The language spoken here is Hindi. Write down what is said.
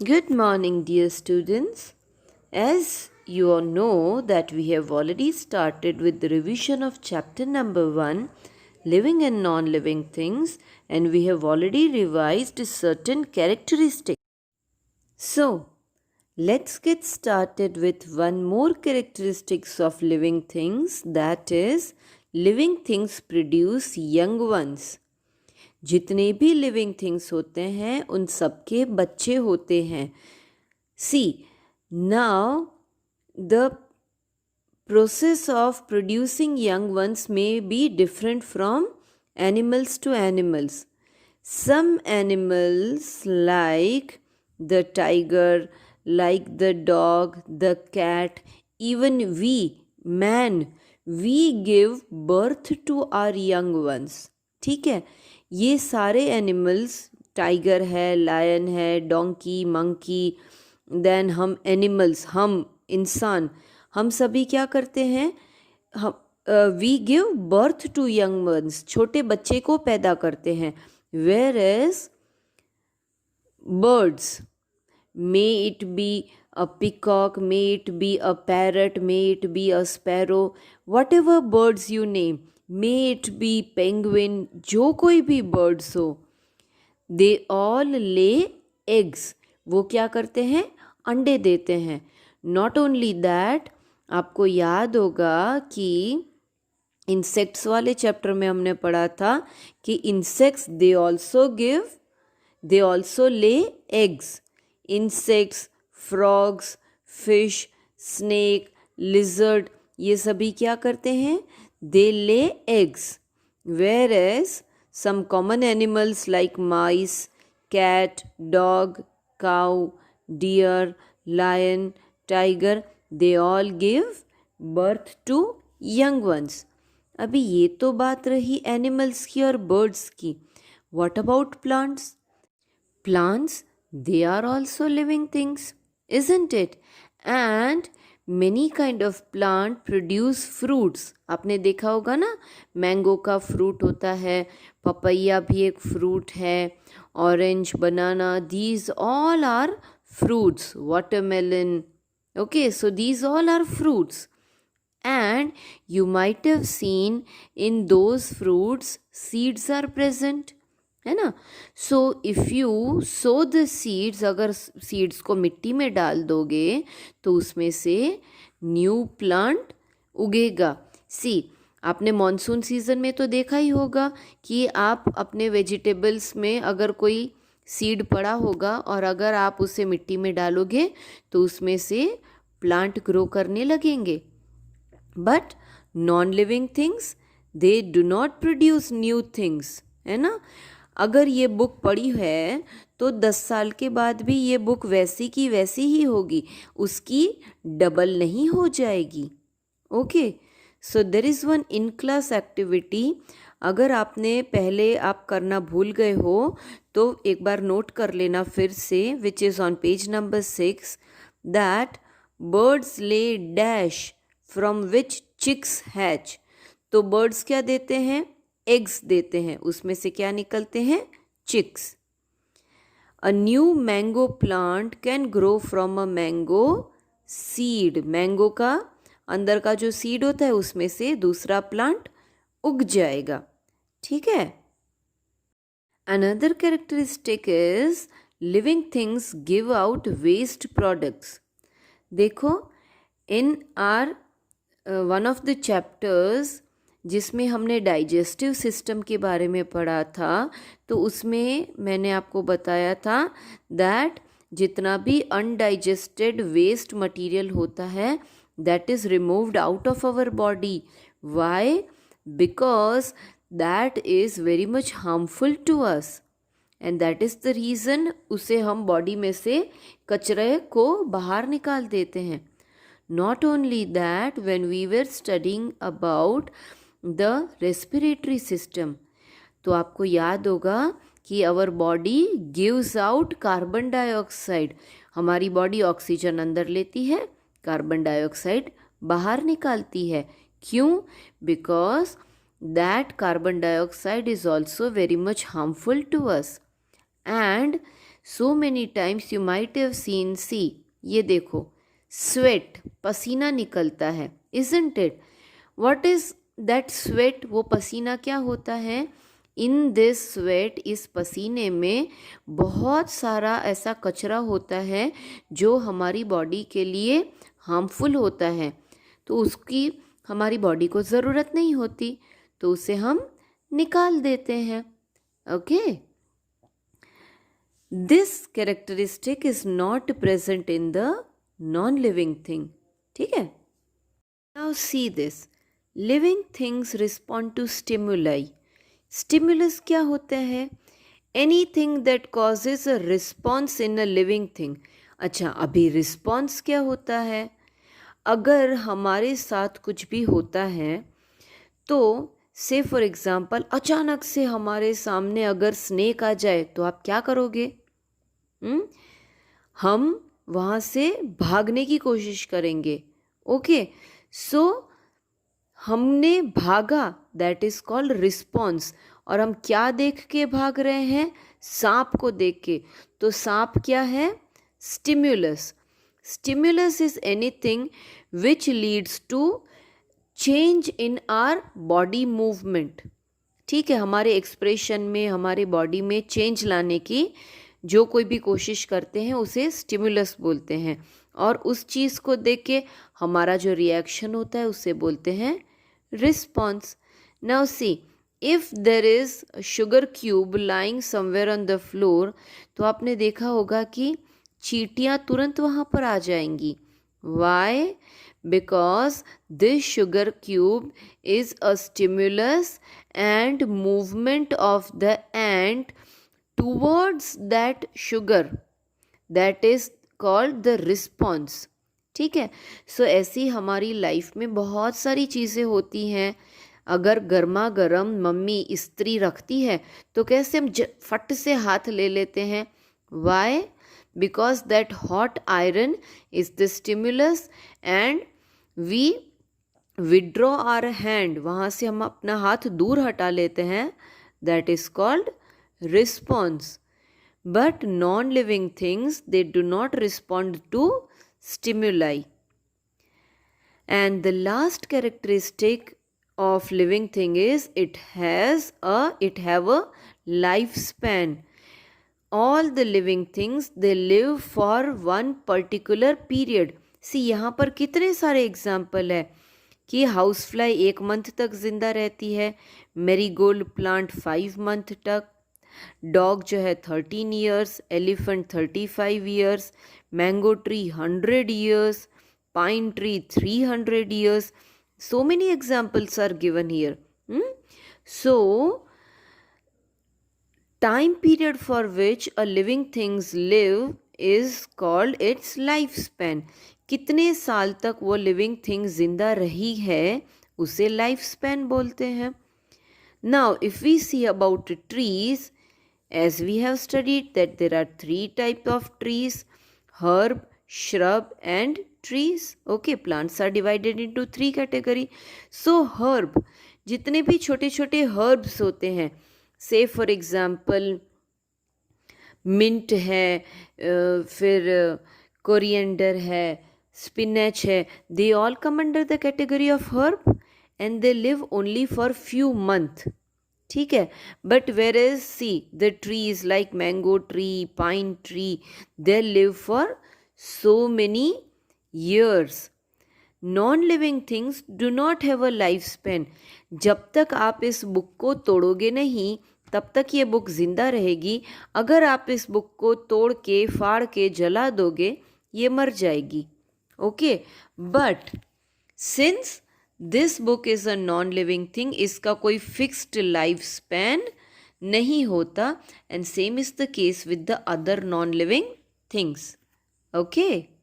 Good morning, dear students. As you all know that we have already started with the revision of chapter number 1, living and non-living things, and we have already revised certain characteristics. So, let's get started with one more characteristics of living things, that is living things produce young ones. जितने भी लिविंग थिंग्स होते हैं उन सबके बच्चे होते हैं. See, now the process of producing young ones may be different from animals to animals. Some animals, like the tiger, like the dog, the cat, even we, man, we give birth to our young ones. ठीक है, ये सारे एनिमल्स, टाइगर है, लायन है, डोंकी, मंकी, देन हम एनिमल्स, हम इंसान, हम सभी क्या करते हैं, हम we give birth to young ones, छोटे बच्चे को पैदा करते हैं. Whereas birds, may it be a peacock, may it be a parrot, may it be a sparrow, whatever birds you name, may it be penguin, जो कोई भी birds हो, they all lay eggs. वो क्या करते हैं, अंडे देते हैं. Not only that, आपको याद होगा कि इंसेक्ट्स वाले चैप्टर में हमने पढ़ा था कि insects they also lay eggs. Insects, frogs, fish, snake, lizard, ये सभी क्या करते हैं, they lay eggs. Whereas some common animals like mice, cat, dog, cow, deer, lion, tiger, they all give birth to young ones. अभी ये तो बात रही एनिमल्स की और बर्ड्स की. What about plants? Plants, they are also living things, isn't it? And many kind of plant produce fruits. आपने देखा होगा ना, मैंगो का फ्रूट होता है, पपैया भी एक फ्रूट है, orange, banana, these all are fruits. Watermelon, okay, so these all are fruits. And you might have seen in those fruits seeds are present, है ना. So if you so the seeds, अगर सीड्स को मिट्टी में डाल दोगे तो उसमें से न्यू प्लांट उगेगा. सी, आपने मॉनसून सीज़न में तो देखा ही होगा कि आप अपने वेजिटेबल्स में अगर कोई सीड पड़ा होगा और अगर आप उसे मिट्टी में डालोगे तो उसमें से प्लांट ग्रो करने लगेंगे. But non living things, they do not produce new things, है ना. अगर ये बुक पढ़ी है तो 10 साल के बाद भी ये बुक वैसी की वैसी ही होगी, उसकी डबल नहीं हो जाएगी. Okay, so there is one in class activity. अगर आपने पहले आप करना भूल गए हो तो एक बार नोट कर लेना फिर से, which is on page number 6, that birds lay dash from which chicks hatch. तो बर्ड्स क्या देते हैं, एग्स देते हैं, उसमें से क्या निकलते हैं, chicks. A new mango plant can grow from a mango seed. Mango का अंदर का जो सीड होता है उसमें से दूसरा प्लांट उग जाएगा. ठीक है. Another characteristic is living things give out waste products. देखो, in our one of the chapters जिसमें हमने डाइजेस्टिव सिस्टम के बारे में पढ़ा था, तो उसमें मैंने आपको बताया था दैट जितना भी अनडाइजेस्टेड वेस्ट मटेरियल होता है that is removed out of our body. Why? Because that is very much harmful to us and that is the reason उसे हम बॉडी में से कचरे को बाहर निकाल देते हैं. Not only that, when we were studying about the respiratory system, तो आपको याद होगा कि our body gives out carbon dioxide. हमारी बॉडी ऑक्सीजन अंदर लेती है, कार्बन डाइऑक्साइड बाहर निकालती है. क्यों? Because that carbon dioxide is also very much harmful to us. And so many times you might have seen, see ये देखो, स्वेट पसीना निकलता है, isn't it? What is that sweat? वो पसीना क्या होता है? इन दिस स्वेट, इस पसीने में बहुत सारा ऐसा कचरा होता है जो हमारी बॉडी के लिए हार्मफुल होता है, तो उसकी हमारी बॉडी को ज़रूरत नहीं होती, तो उसे हम निकाल देते हैं। Okay, this characteristic is not present in the non living thing. ठीक है, now see this, living things respond to stimuli. Stimulus क्या होता है? Anything that causes a response in a living thing. अच्छा, अभी रिस्पॉन्स क्या होता है? अगर हमारे साथ कुछ भी होता है तो से फॉर एग्ज़ाम्पल अचानक से हमारे सामने अगर स्नेक आ जाए तो आप क्या करोगे? हम वहाँ से भागने की कोशिश करेंगे। ओके, सो हमने भागा, दैट इज़ कॉल्ड रिस्पॉन्स। और हम क्या देख के भाग रहे हैं? सांप को देख के। तो सांप क्या है? Stimulus. Stimulus is anything which leads to change in our body movement. ठीक है, हमारे एक्सप्रेशन में, हमारे बॉडी में चेंज लाने की जो कोई भी कोशिश करते हैं उसे स्टिमुलस बोलते हैं, और उस चीज़ को देख के हमारा जो रिएक्शन होता है उसे बोलते हैं response. Now see, if there is sugar cube lying somewhere on the floor, तो आपने देखा होगा कि चींटियाँ तुरंत वहाँ पर आ जाएंगी। Why? Because this sugar cube is a stimulus and movement of the ant towards that sugar, that is called the response। ठीक है, सो ऐसी हमारी लाइफ में बहुत सारी चीज़ें होती हैं। अगर गर्मा गर्म मम्मी इस्त्री रखती है तो कैसे हम फट से हाथ ले लेते हैं? Why? Because that hot iron is the stimulus and we withdraw our hand, वहाँ से हम अपना हाथ दूर हटा लेते हैं, that is called response. But non living things, they do not respond to stimuli. And the last characteristic of living thing is it have a lifespan. All the living things, they live for one particular period. See, यहाँ पर कितने सारे एग्जाम्पल है कि हाउस फ्लाई 1 मंथ तक जिंदा रहती है, मेरीगोल्ड प्लांट 5 मंथ तक, डॉग जो है 13 years, elephant 35 years, mango tree 100 years, pine tree 300 years. So many examples are given here. So, time period for which a living things live is called its lifespan. कितने साल तक वो लिविंग थिंग जिंदा रही है उसे लाइफ स्पैन बोलते हैं. Now, if we see about trees, as we have studied that there are 3 types of trees: herb, shrub and trees. Okay, plants are divided into 3 category. So herb, जितने भी छोटे छोटे herbs होते हैं, say for example mint है, फिर coriander है, spinach है, they all come under the category of herb and they live only for few months. ठीक है, but whereas see the trees like mango tree, pine tree, they live for so many years. Non-living things do not have a lifespan. जब तक आप इस बुक को तोड़ोगे नहीं तब तक ये बुक जिंदा रहेगी. अगर आप इस बुक को तोड़ के, फाड़ के, जला दोगे, ये मर जाएगी. Okay, but since this book is a non living thing, इसका कोई फिक्स्ड लाइफ स्पैन नहीं होता, and same is the case with the other non living things. Okay.